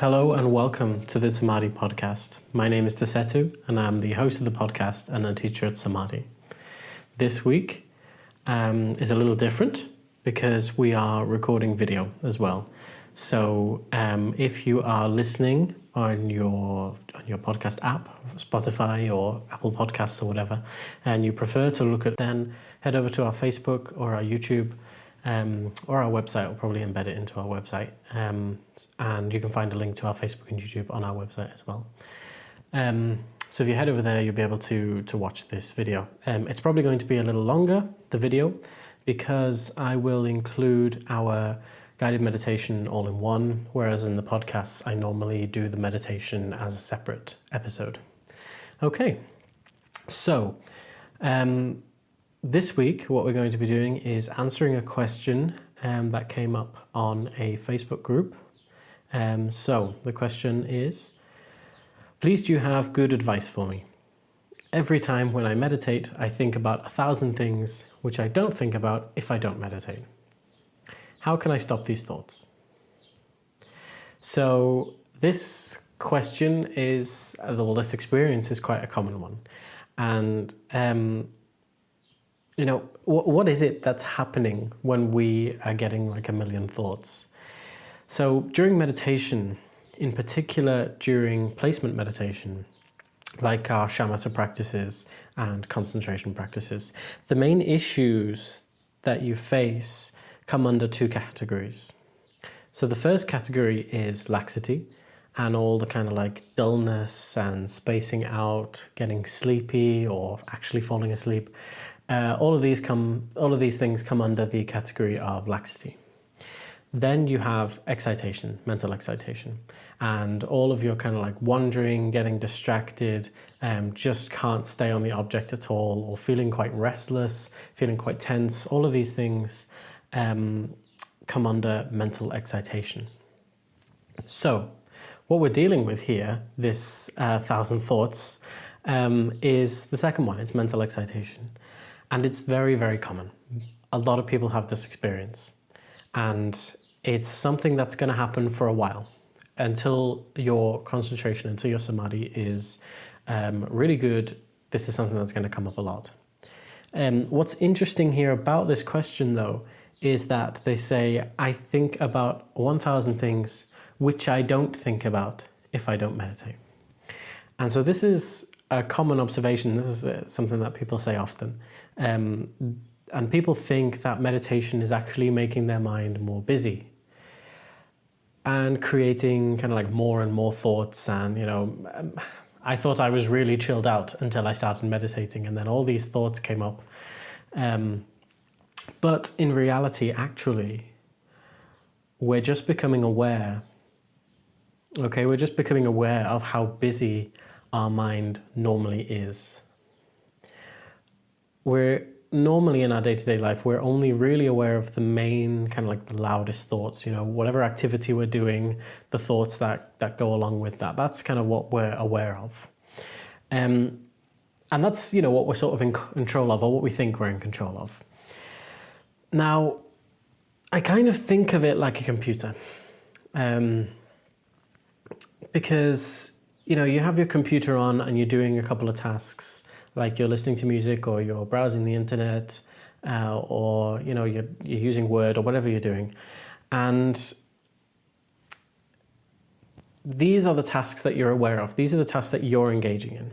Hello and welcome to the Samadhi podcast. My name is Desetu and I'm the host of the podcast and a teacher at Samadhi. This week is a little different because we are recording video as well. So if you are listening on your podcast app, Spotify or Apple Podcasts or whatever, and you prefer to look at, then head over to our Facebook or our YouTube or our website. We'll probably embed it into our website, and you can find a link to our Facebook and YouTube on our website as well. So if you head over there, you'll be able to watch this video. It's probably going to be a little longer, the video, because I will include our guided meditation all in one, whereas in the podcasts I normally do the meditation as a separate episode. Okay, so this week, what we're going to be doing is answering a question that came up on a Facebook group. So the question is, please do you have good advice for me? Every time when I meditate, I think about 1,000 things which I don't think about if I don't meditate. How can I stop these thoughts? So this question is, this experience is quite a common one. And what is it that's happening when we are getting like a million thoughts? So during meditation, in particular during placement meditation, like our shamatha practices and concentration practices, the main issues that you face come under two categories. So the first category is laxity and all the kind of like dullness and spacing out, getting sleepy or actually falling asleep. All of these things come under the category of laxity. Then you have excitation, mental excitation, and all of your kind of like wandering, getting distracted, just can't stay on the object at all, or feeling quite restless, feeling quite tense. All of these things come under mental excitation. So what we're dealing with here, this 1,000 thoughts, is the second one. It's mental excitation. And it's very, very common. A lot of people have this experience. And it's something that's going to happen for a while until your concentration, until your samadhi is really good. This is something that's going to come up a lot. What's interesting here about this question, though, is that they say, I think about 1,000 things which I don't think about if I don't meditate. And so this is a common observation. This is something that people say often. And people think that meditation is actually making their mind more busy and creating kind of like more and more thoughts. And, I thought I was really chilled out until I started meditating, and then all these thoughts came up. But in reality, actually, we're just becoming aware. Okay, we're just becoming aware of how busy our mind normally is. We're normally in our day-to-day life, we're only really aware of the main kind of like the loudest thoughts, whatever activity we're doing, the thoughts that go along with that. That's kind of what we're aware of. And that's, what we're sort of in control of, or what we think we're in control of. Now, I kind of think of it like a computer. Because you have your computer on and you're doing a couple of tasks, like you're listening to music or you're browsing the internet, or you're using Word or whatever you're doing. And these are the tasks that you're aware of. These are the tasks that you're engaging in.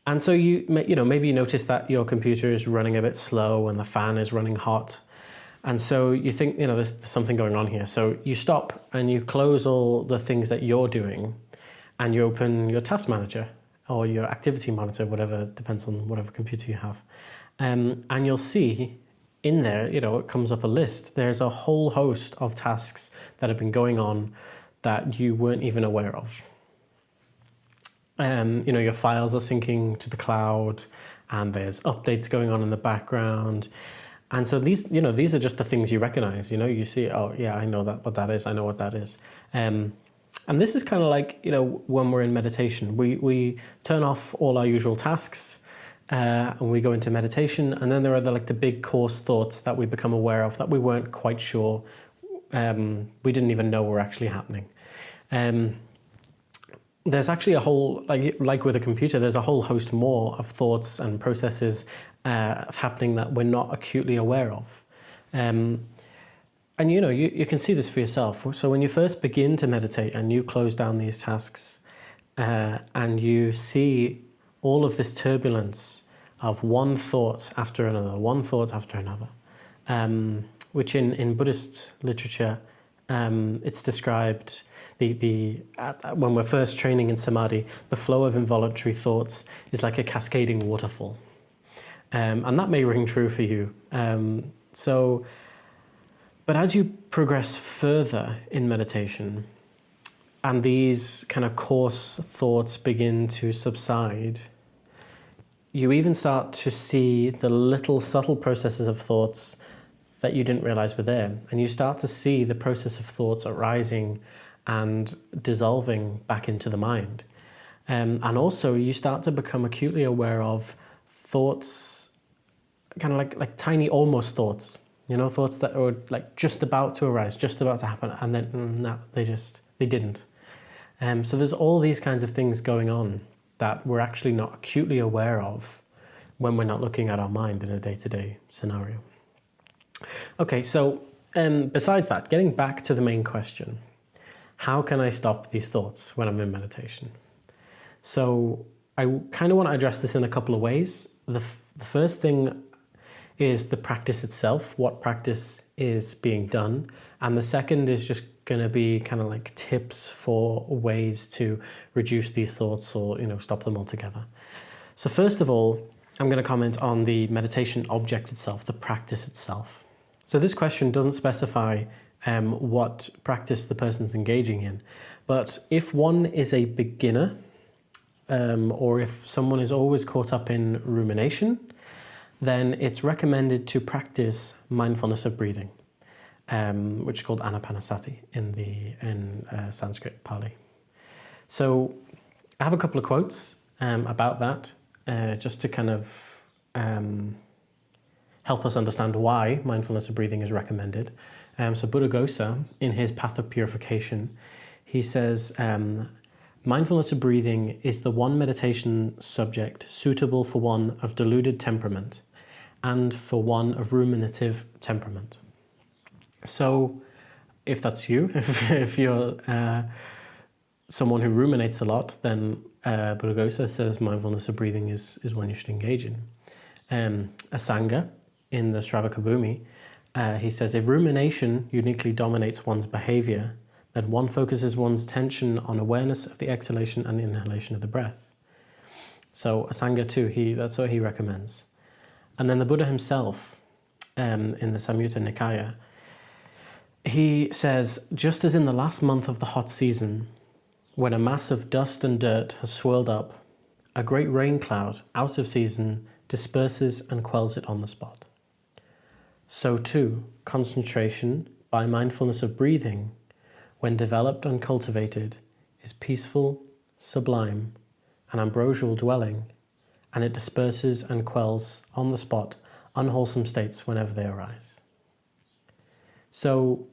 And so maybe you notice that your computer is running a bit slow and the fan is running hot. And so you think, there's something going on here. So you stop and you close all the things that you're doing and you open your task manager or your activity monitor, whatever, depends on whatever computer you have. And you'll see in there, it comes up a list. There's a whole host of tasks that have been going on that you weren't even aware of. Your files are syncing to the cloud and there's updates going on in the background. And so these are just the things you recognize. You see, oh yeah, I know what that is. I know what that is. And this is kind of like, when we're in meditation, we turn off all our usual tasks and we go into meditation. And then there are the big coarse thoughts that we become aware of that we weren't quite sure. We didn't even know were actually happening. There's actually a whole, like with a computer, there's a whole host more of thoughts and processes happening that we're not acutely aware of. And you can see this for yourself. So when you first begin to meditate and you close down these tasks and you see all of this turbulence of one thought after another, which in Buddhist literature, it's described, when we're first training in samadhi, the flow of involuntary thoughts is like a cascading waterfall. And that may ring true for you. But as you progress further in meditation, and these kind of coarse thoughts begin to subside, you even start to see the little subtle processes of thoughts that you didn't realize were there. And you start to see the process of thoughts arising and dissolving back into the mind. And also you start to become acutely aware of thoughts, kind of like tiny almost thoughts, thoughts that were like just about to arise, just about to happen, and then no, they didn't. So there's all these kinds of things going on that we're actually not acutely aware of when we're not looking at our mind in a day-to-day scenario. Okay, so besides that, getting back to the main question, how can I stop these thoughts when I'm in meditation? So I kind of want to address this in a couple of ways. The first thing is the practice itself, what practice is being done. And the second is just going to be kind of like tips for ways to reduce these thoughts or, stop them altogether. So first of all, I'm going to comment on the meditation object itself, the practice itself. So this question doesn't specify what practice the person's engaging in, but if one is a beginner, or if someone is always caught up in rumination, then it's recommended to practice mindfulness of breathing, which is called anapanasati in Sanskrit, Pali. So I have a couple of quotes about that, just to kind of help us understand why mindfulness of breathing is recommended. So Buddhaghosa, in his Path of Purification, he says, mindfulness of breathing is the one meditation subject suitable for one of deluded temperament and for one of ruminative temperament. So if that's you, if you're someone who ruminates a lot, then Buddhaghosa says mindfulness of breathing is one you should engage in. Asanga, in the Shravakabhumi, he says, if rumination uniquely dominates one's behavior, then one focuses one's attention on awareness of the exhalation and inhalation of the breath. So Asanga too, that's what he recommends. And then the Buddha himself, in the Samyutta Nikaya, he says, just as in the last month of the hot season, when a mass of dust and dirt has swirled up, a great rain cloud, out of season, disperses and quells it on the spot. So too, concentration by mindfulness of breathing, when developed and cultivated, is peaceful, sublime, an ambrosial dwelling, and it disperses and quells on the spot unwholesome states whenever they arise. So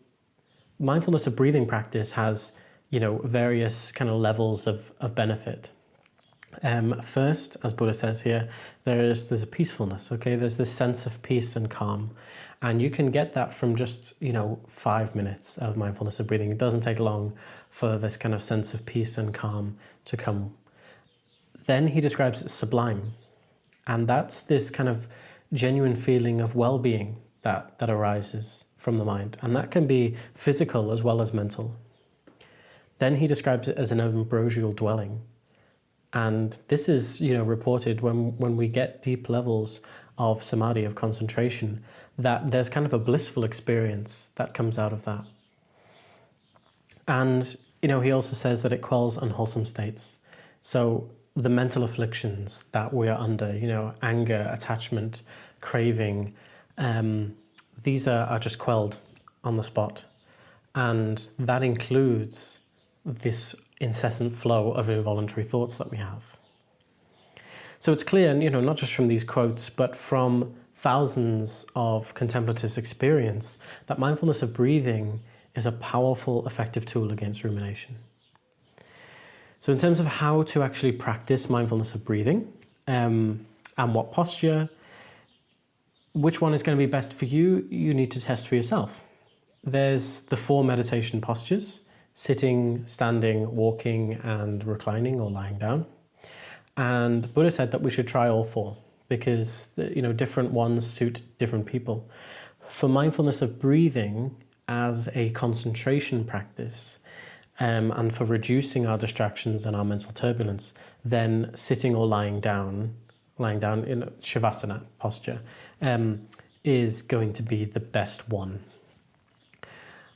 mindfulness of breathing practice has, various kind of levels of benefit. First, as Buddha says here, there's a peacefulness, okay? There's this sense of peace and calm. And you can get that from just, 5 minutes of mindfulness of breathing. It doesn't take long for this kind of sense of peace and calm to come. Then he describes it sublime. And that's this kind of genuine feeling of well-being that arises from the mind. And that can be physical as well as mental. Then he describes it as an ambrosial dwelling. And this is, reported when we get deep levels of samadhi, of concentration, that there's kind of a blissful experience that comes out of that. And, he also says that it quells unwholesome states. So the mental afflictions that we are under, anger, attachment, craving, these are just quelled on the spot. And that includes this incessant flow of involuntary thoughts that we have. So it's clear, not just from these quotes, but from thousands of contemplatives' experience, that mindfulness of breathing is a powerful, effective tool against rumination. So in terms of how to actually practice mindfulness of breathing, and what posture, which one is going to be best for you, you need to test for yourself. There's the 4 meditation postures: sitting, standing, walking, and reclining or lying down. And Buddha said that we should try all 4 because different ones suit different people. For mindfulness of breathing as a concentration practice, and for reducing our distractions and our mental turbulence, then sitting or lying down in Shavasana posture is going to be the best one.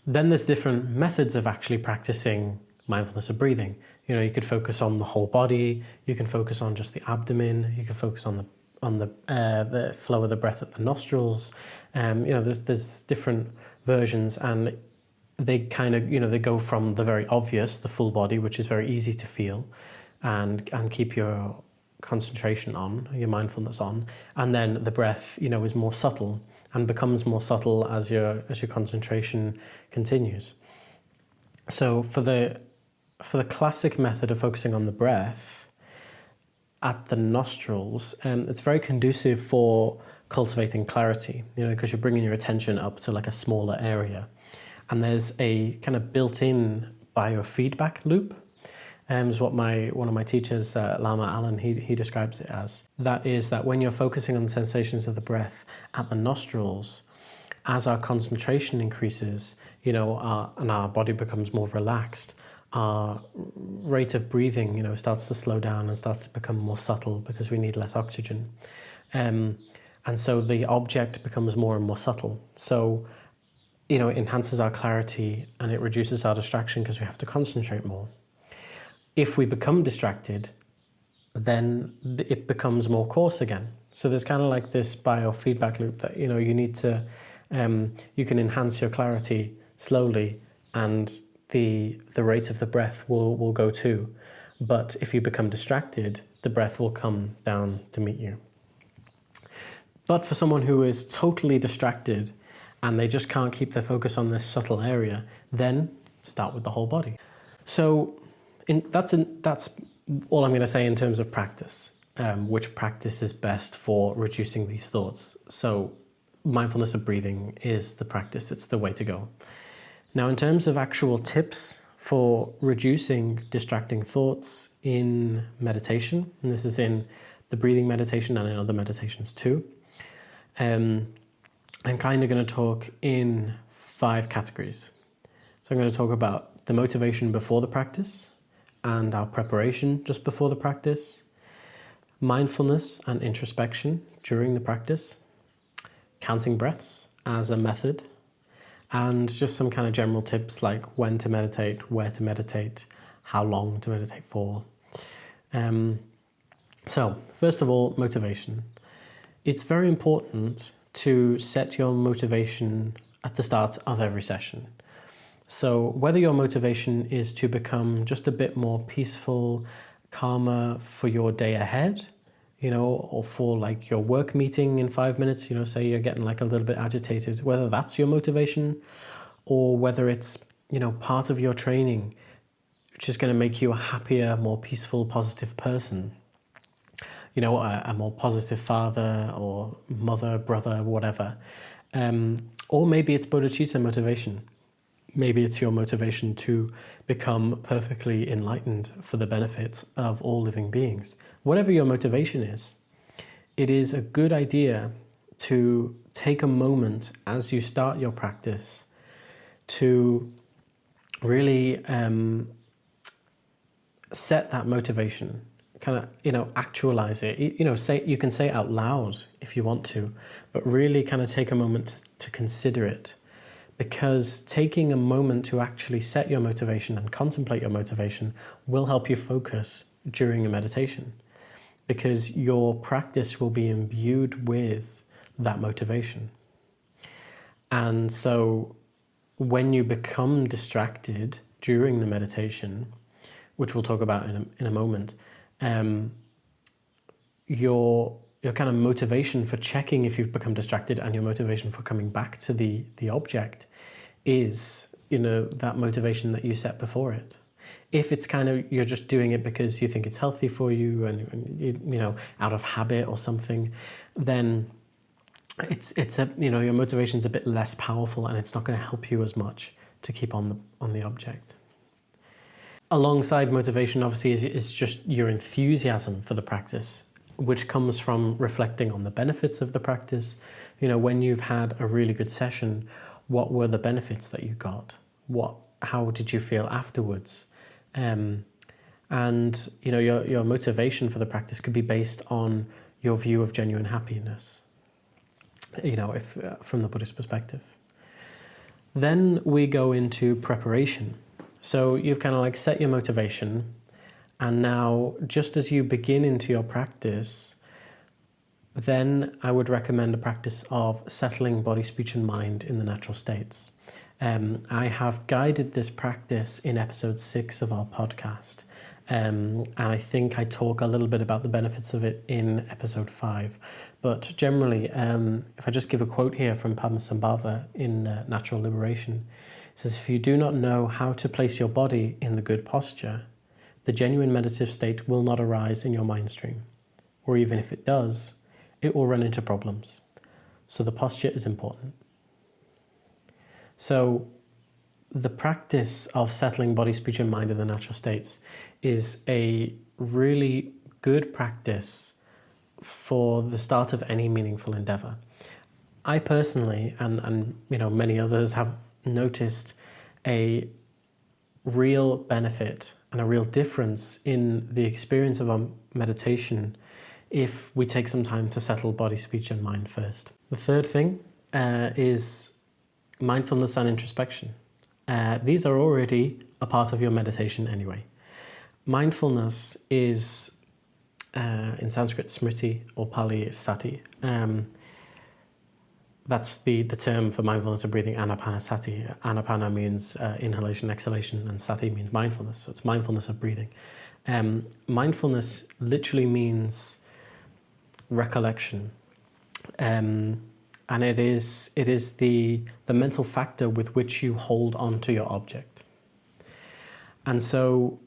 Then there's different methods of actually practicing mindfulness of breathing. You could focus on the whole body, you can focus on just the abdomen, you can focus on the flow of the breath at the nostrils. There's different versions, and they kind of they go from the very obvious, the full body, which is very easy to feel and keep your concentration on, your mindfulness on, and then the breath is more subtle and becomes more subtle as your concentration continues. So for the classic method of focusing on the breath at the nostrils, it's very conducive for cultivating clarity, because you're bringing your attention up to like a smaller area. And there's a kind of built-in biofeedback loop. Is what one of my teachers, Lama Allen, he describes it as. That is that when you're focusing on the sensations of the breath at the nostrils, as our concentration increases, and our body becomes more relaxed, our rate of breathing, starts to slow down and starts to become more subtle because we need less oxygen. And so the object becomes more and more subtle. So, it enhances our clarity and it reduces our distraction because we have to concentrate more. If we become distracted, then it becomes more coarse again. So there's kind of like this biofeedback loop that, you need to, you can enhance your clarity slowly and the rate of the breath will go too. But if you become distracted, the breath will come down to meet you. But for someone who is totally distracted and they just can't keep their focus on this subtle area, then start with the whole body. So that's all I'm going to say in terms of practice, which practice is best for reducing these thoughts. So mindfulness of breathing is the practice, it's the way to go. Now, in terms of actual tips for reducing distracting thoughts in meditation, and this is in the breathing meditation and in other meditations too, I'm kind of going to talk in 5 categories. So I'm going to talk about the motivation before the practice and our preparation just before the practice, mindfulness and introspection during the practice, counting breaths as a method, and just some kind of general tips like when to meditate, where to meditate, how long to meditate for. So first of all, motivation. It's very important to set your motivation at the start of every session. So whether your motivation is to become just a bit more peaceful, calmer for your day ahead, or for like your work meeting in 5 minutes, say you're getting like a little bit agitated, whether that's your motivation or whether it's, part of your training, which is going to make you a happier, more peaceful, positive person. A more positive father or mother, brother, whatever. Or maybe it's bodhicitta motivation. Maybe it's your motivation to become perfectly enlightened for the benefit of all living beings. Whatever your motivation is, it is a good idea to take a moment as you start your practice to really set that motivation, kind of, actualize it. You can say it out loud if you want to, but really kind of take a moment to consider it. Because taking a moment to actually set your motivation and contemplate your motivation will help you focus during a meditation, because your practice will be imbued with that motivation. And so when you become distracted during the meditation, which we'll talk about in a moment, your kind of motivation for checking if you've become distracted and your motivation for coming back to the object is, that motivation that you set before it. If it's kind of, you're just doing it because you think it's healthy for you and you know, out of habit or something, then it's a, you know, your motivation's a bit less powerful and it's not going to help you as much to keep on the object. Alongside motivation, obviously, is just your enthusiasm for the practice, which comes from reflecting on the benefits of the practice. You know, when you've had a really good session, what were the benefits that you got? How did you feel afterwards? And you know, your motivation for the practice could be based on your view of genuine happiness, you know, if from the Buddhist perspective. Then we go into preparation. So you've kind of like set your motivation, and now just as you begin into your practice, then I would recommend a practice of settling body, speech and mind in the natural states. I have guided this practice in episode 6 of our podcast, and I think I talk a little bit about the benefits of it in episode 5. But generally, if I just give a quote here from Padmasambhava in Natural Liberation, it says, "If you do not know how to place your body in the good posture, the genuine meditative state will not arise in your mind stream. Or even if it does, it will run into problems. So the posture is important." So the practice of settling body, speech and mind in the natural states is a really good practice for the start of any meaningful endeavor. I personally, and you know, many others have noticed a real benefit and a real difference in the experience of our meditation if we take some time to settle body, speech and mind first. The third thing is mindfulness and introspection. These are already a part of your meditation anyway. Mindfulness is, in Sanskrit, smriti, or Pali, sati. That's the term for mindfulness of breathing, anapanasati. Anapana means inhalation, exhalation, and sati means mindfulness. So it's mindfulness of breathing. Mindfulness literally means recollection. And it is the mental factor with which you hold on to your object. And so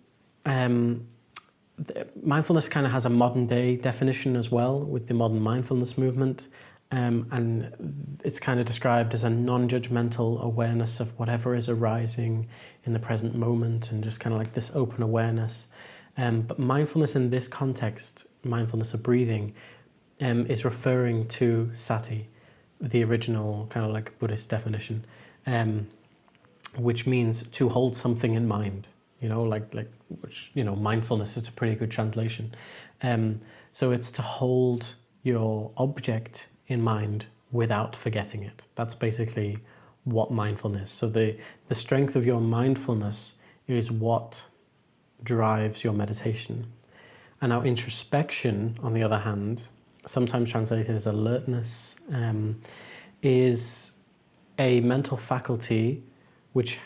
mindfulness kind of has a modern day definition as well with the modern mindfulness movement. And it's kind of described as a non-judgmental awareness of whatever is arising in the present moment, and just kind of like this open awareness. But mindfulness in this context, mindfulness of breathing, is referring to sati, the original kind of like Buddhist definition, which means to hold something in mind, you know, like which, you know, mindfulness is a pretty good translation. So it's to hold your object in mind without forgetting it. That's basically what mindfulness. So the strength of your mindfulness is what drives your meditation. And now introspection, on the other hand, sometimes translated as alertness, is a mental faculty which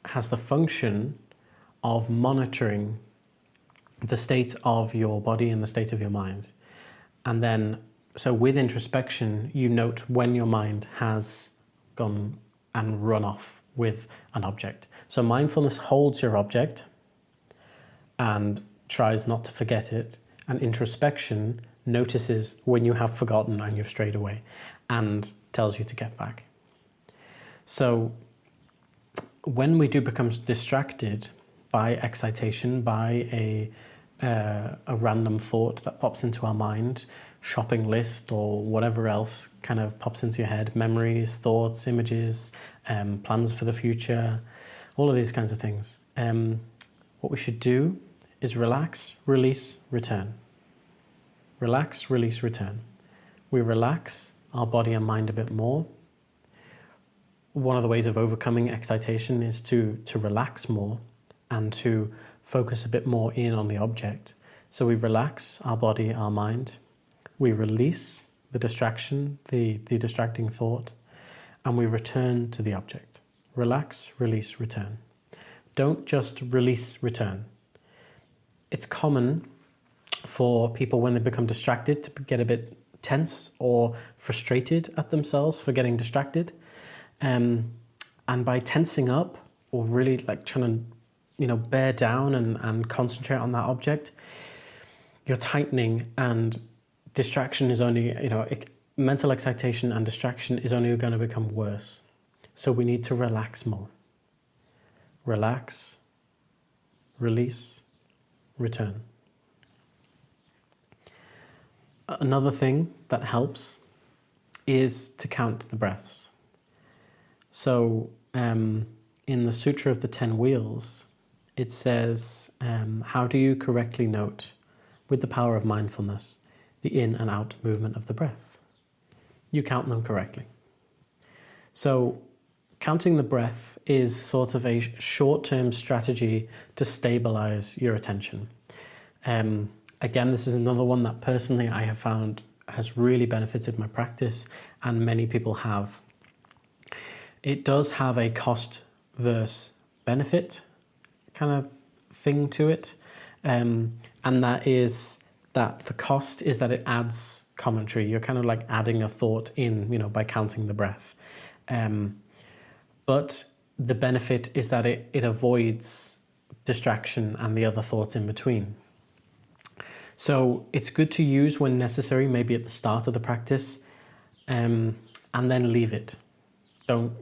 has the function of monitoring the state of your body and the state of your mind. And then, so with introspection, you note when your mind has gone and run off with an object. So mindfulness holds your object and tries not to forget it, and introspection notices when you have forgotten and you've strayed away and tells you to get back. So when we do become distracted by excitation, by a random thought that pops into our mind, shopping list or whatever else kind of pops into your head, memories, thoughts, images, plans for the future, all of these kinds of things, what we should do is relax, release, return. Relax, release, return. We relax our body and mind a bit more. One of the ways of overcoming excitation is to relax more and to focus a bit more in on the object. So we relax our body, our mind. We release the distraction, the distracting thought, and we return to the object. Relax, release, return. Don't just release, return. It's common for people when they become distracted to get a bit tense or frustrated at themselves for getting distracted. And by tensing up or really like trying to bear down and concentrate on that object, you're tightening, and distraction is only, mental excitation and distraction is only going to become worse. So we need to relax more. Relax, release, return. Another thing that helps is to count the breaths. So in the Sutra of the 10 Wheels, it says, how do you correctly note, with the power of mindfulness, the in and out movement of the breath? You count them correctly. So counting the breath is sort of a short-term strategy to stabilize your attention. Again, this is another one that personally I have found has really benefited my practice, and many people have. It does have a cost versus benefit kind of thing to it, and that is that the cost is that it adds commentary. You're kind of like adding a thought in, by counting the breath. But the benefit is that it avoids distraction and the other thoughts in between. So it's good to use when necessary, maybe at the start of the practice, and then leave it. Don't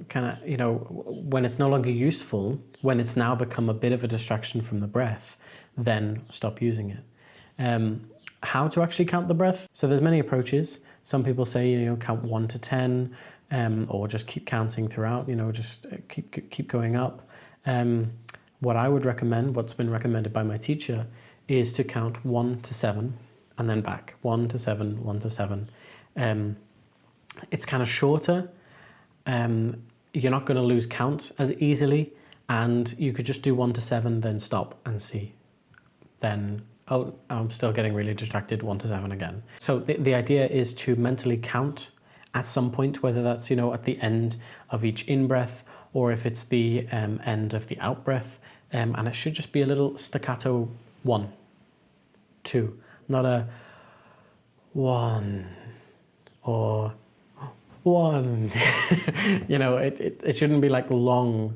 when it's no longer useful, when it's now become a bit of a distraction from the breath, then stop using it. How to actually count the breath? So there's many approaches. Some people say, count 1 to 10, or just keep counting throughout, just keep going up. What I would recommend, what's been recommended by my teacher, is to count 1 to 7 and then back. 1 to 7, 1 to 7. It's kind of shorter. You're not going to lose count as easily, and you could just do 1 to 7, then stop and see. Then, oh, I'm still getting really distracted, 1 to 7 again. So the idea is to mentally count at some point, whether that's, at the end of each in-breath, or if it's the end of the out-breath. And it should just be a little staccato 1, 2, not a 1 or 1. It shouldn't be like long,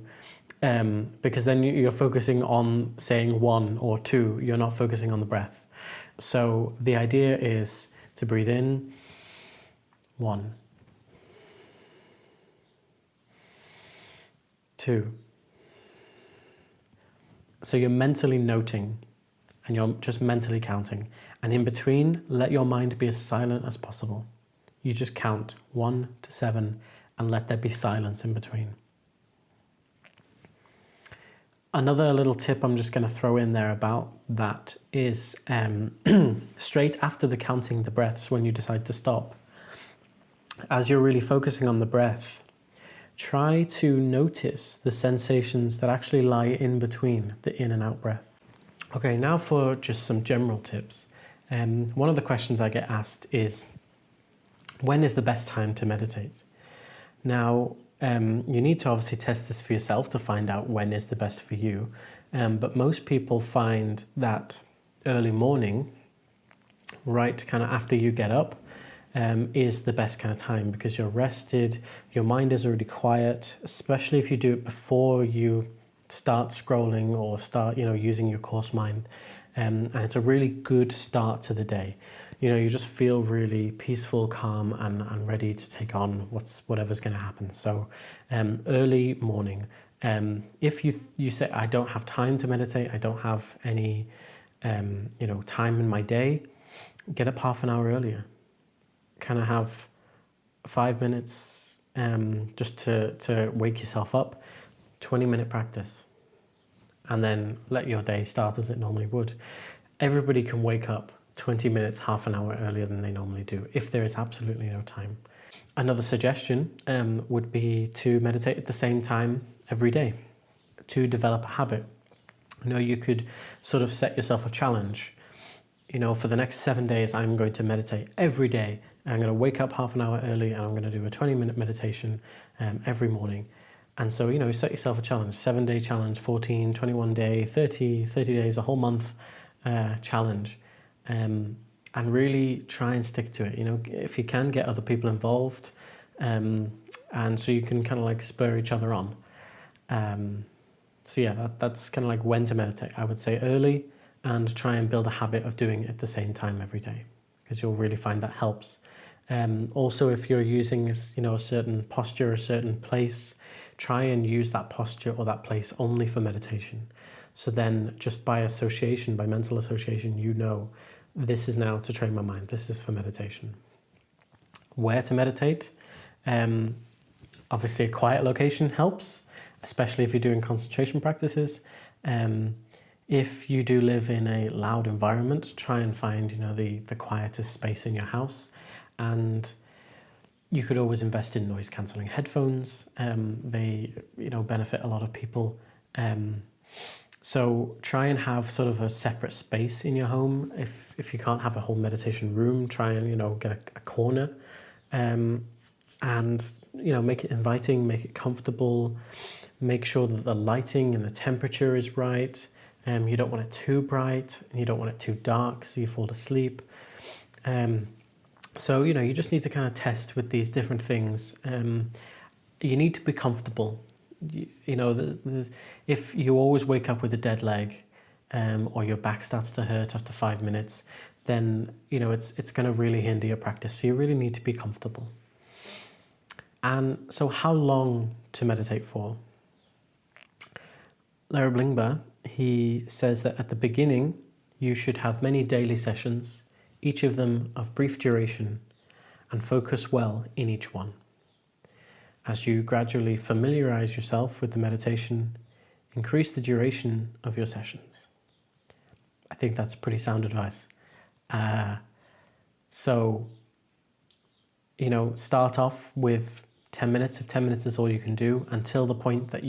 because then you're focusing on saying 1 or 2. You're not focusing on the breath. So the idea is to breathe in, 1, 2. So you're mentally noting, and you're just mentally counting. And in between, let your mind be as silent as possible. You just count 1 to 7 and let there be silence in between. Another little tip I'm just going to throw in there about that is straight after the counting the breaths, when you decide to stop, as you're really focusing on the breath, try to notice the sensations that actually lie in between the in and out breath. Okay, now for just some general tips. One of the questions I get asked is, when is the best time to meditate? Now, you need to obviously test this for yourself to find out when is the best for you. But most people find that early morning, right kind of after you get up, is the best kind of time, because you're rested, your mind is already quiet, especially if you do it before you start scrolling or start, using your course mind. And it's a really good start to the day. You just feel really peaceful, calm, and ready to take on whatever's going to happen. So early morning. If you say, I don't have time to meditate, I don't have any time in my day, get up half an hour earlier. Kind of have 5 minutes just to wake yourself up, 20-minute practice, and then let your day start as it normally would. Everybody can wake up 20 minutes, half an hour earlier than they normally do, if there is absolutely no time. Another suggestion would be to meditate at the same time every day, to develop a habit. You could sort of set yourself a challenge. For the next 7 days, I'm going to meditate every day. I'm going to wake up half an hour early, and I'm going to do a 20-minute meditation every morning. And so, set yourself a challenge, 7-day challenge, 14, 21 day, 30 days, a whole month challenge. And really try and stick to it. If you can, get other people involved, and so you can kind of like spur each other on. So yeah, that's kind of like when to meditate. I would say early, and try and build a habit of doing it at the same time every day, because you'll really find that helps. Also, if you're using a certain posture, a certain place, try and use that posture or that place only for meditation. So then, just by association, by mental association, you know this is now to train my mind. This is for meditation. Where to meditate? Obviously, a quiet location helps, especially if you're doing concentration practices. If you do live in a loud environment, try and find the quietest space in your house, and you could always invest in noise cancelling headphones. They benefit a lot of people. So try and have sort of a separate space in your home. If you can't have a whole meditation room, try and get a corner, and make it inviting, make it comfortable. Make sure that the lighting and the temperature is right. You don't want it too bright, and you don't want it too dark, so you fall asleep. So you just need to kind of test with these different things. You need to be comfortable. If you always wake up with a dead leg, or your back starts to hurt after 5 minutes, then it's going to really hinder your practice. So you really need to be comfortable. And so, how long to meditate for? Larry Blingba, he says that at the beginning, you should have many daily sessions, each of them of brief duration, and focus well in each one. As you gradually familiarize yourself with the meditation, increase the duration of your sessions. I think that's pretty sound advice. Start off with 10 minutes. If 10 minutes is all you can do, until the point that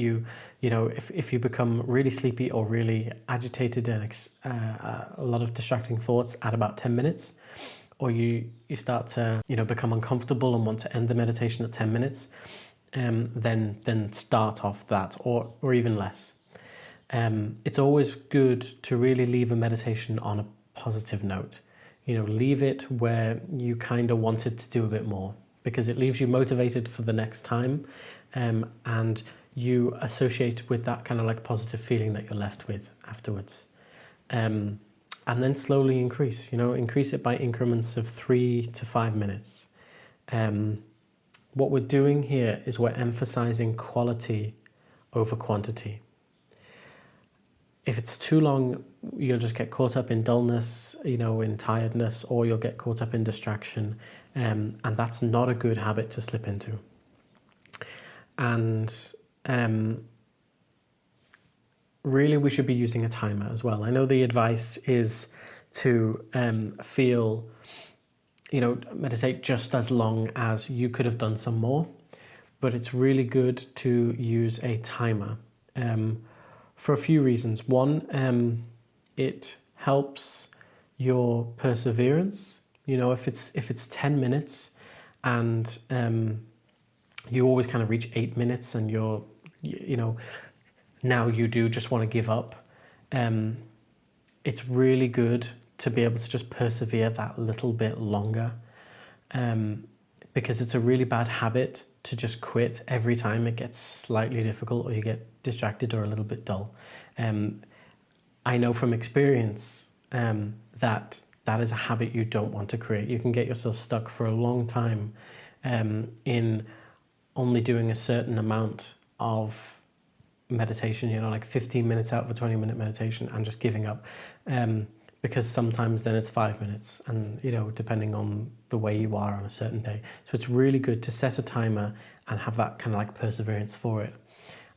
if you become really sleepy or really agitated and a lot of distracting thoughts at about 10 minutes, or you start to become uncomfortable and want to end the meditation at 10 minutes, then start off that, or even less. It's always good to really leave a meditation on a positive note. Leave it where you kind of wanted to do a bit more, because it leaves you motivated for the next time, and you associate with that kind of like positive feeling that you're left with afterwards. And then slowly increase it by increments of 3 to 5 minutes. What we're doing here is we're emphasizing quality over quantity. If it's too long, you'll just get caught up in dullness, in tiredness, or you'll get caught up in distraction, and that's not a good habit to slip into. And really, we should be using a timer as well. I know the advice is to meditate just as long as you could have done some more, but it's really good to use a timer. For a few reasons. One, it helps your perseverance. If it's 10 minutes and you always kind of reach 8 minutes and now you do just want to give up, it's really good to be able to just persevere that little bit longer, because it's a really bad habit to just quit every time it gets slightly difficult or you get distracted or a little bit dull. I know from experience that is a habit you don't want to create. You can get yourself stuck for a long time in only doing a certain amount of meditation, like 15 minutes out of a 20-minute meditation, and just giving up. Because sometimes then it's 5 minutes, and depending on the way you are on a certain day. So it's really good to set a timer and have that kind of like perseverance for it.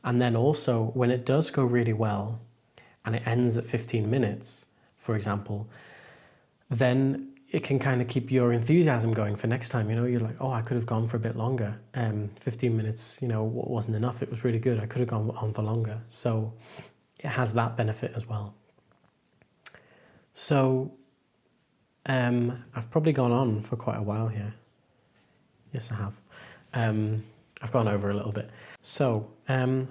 And then also, when it does go really well and it ends at 15 minutes, for example, then it can kind of keep your enthusiasm going for next time. You're like, oh, I could have gone for a bit longer. 15 minutes, wasn't enough. It was really good. I could have gone on for longer. So it has that benefit as well. So I've probably gone on for quite a while here. Yes, I have. I've gone over a little bit. So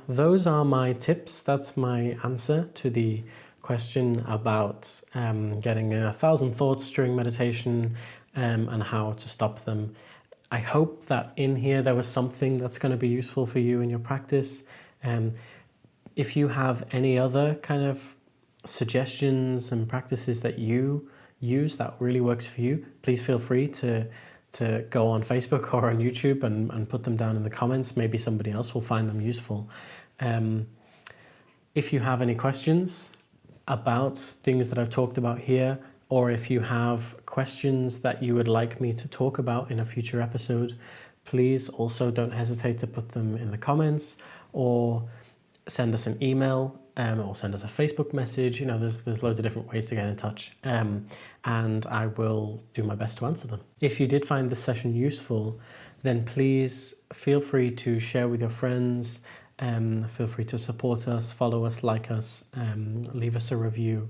those are my tips. That's my answer to the question about getting 1,000 thoughts during meditation and how to stop them. I hope that in here there was something that's going to be useful for you in your practice. If you have any other kind of suggestions and practices that you use that really works for you, please feel free to go on Facebook or on YouTube and put them down in the comments. Maybe somebody else will find them useful. If you have any questions about things that I've talked about here, or if you have questions that you would like me to talk about in a future episode, please also don't hesitate to put them in the comments, or send us an email, or send us a Facebook message. You know, there's loads of different ways to get in touch, and I will do my best to answer them. If you did find this session useful, then please feel free to share with your friends. Feel free to support us, follow us, like us, leave us a review.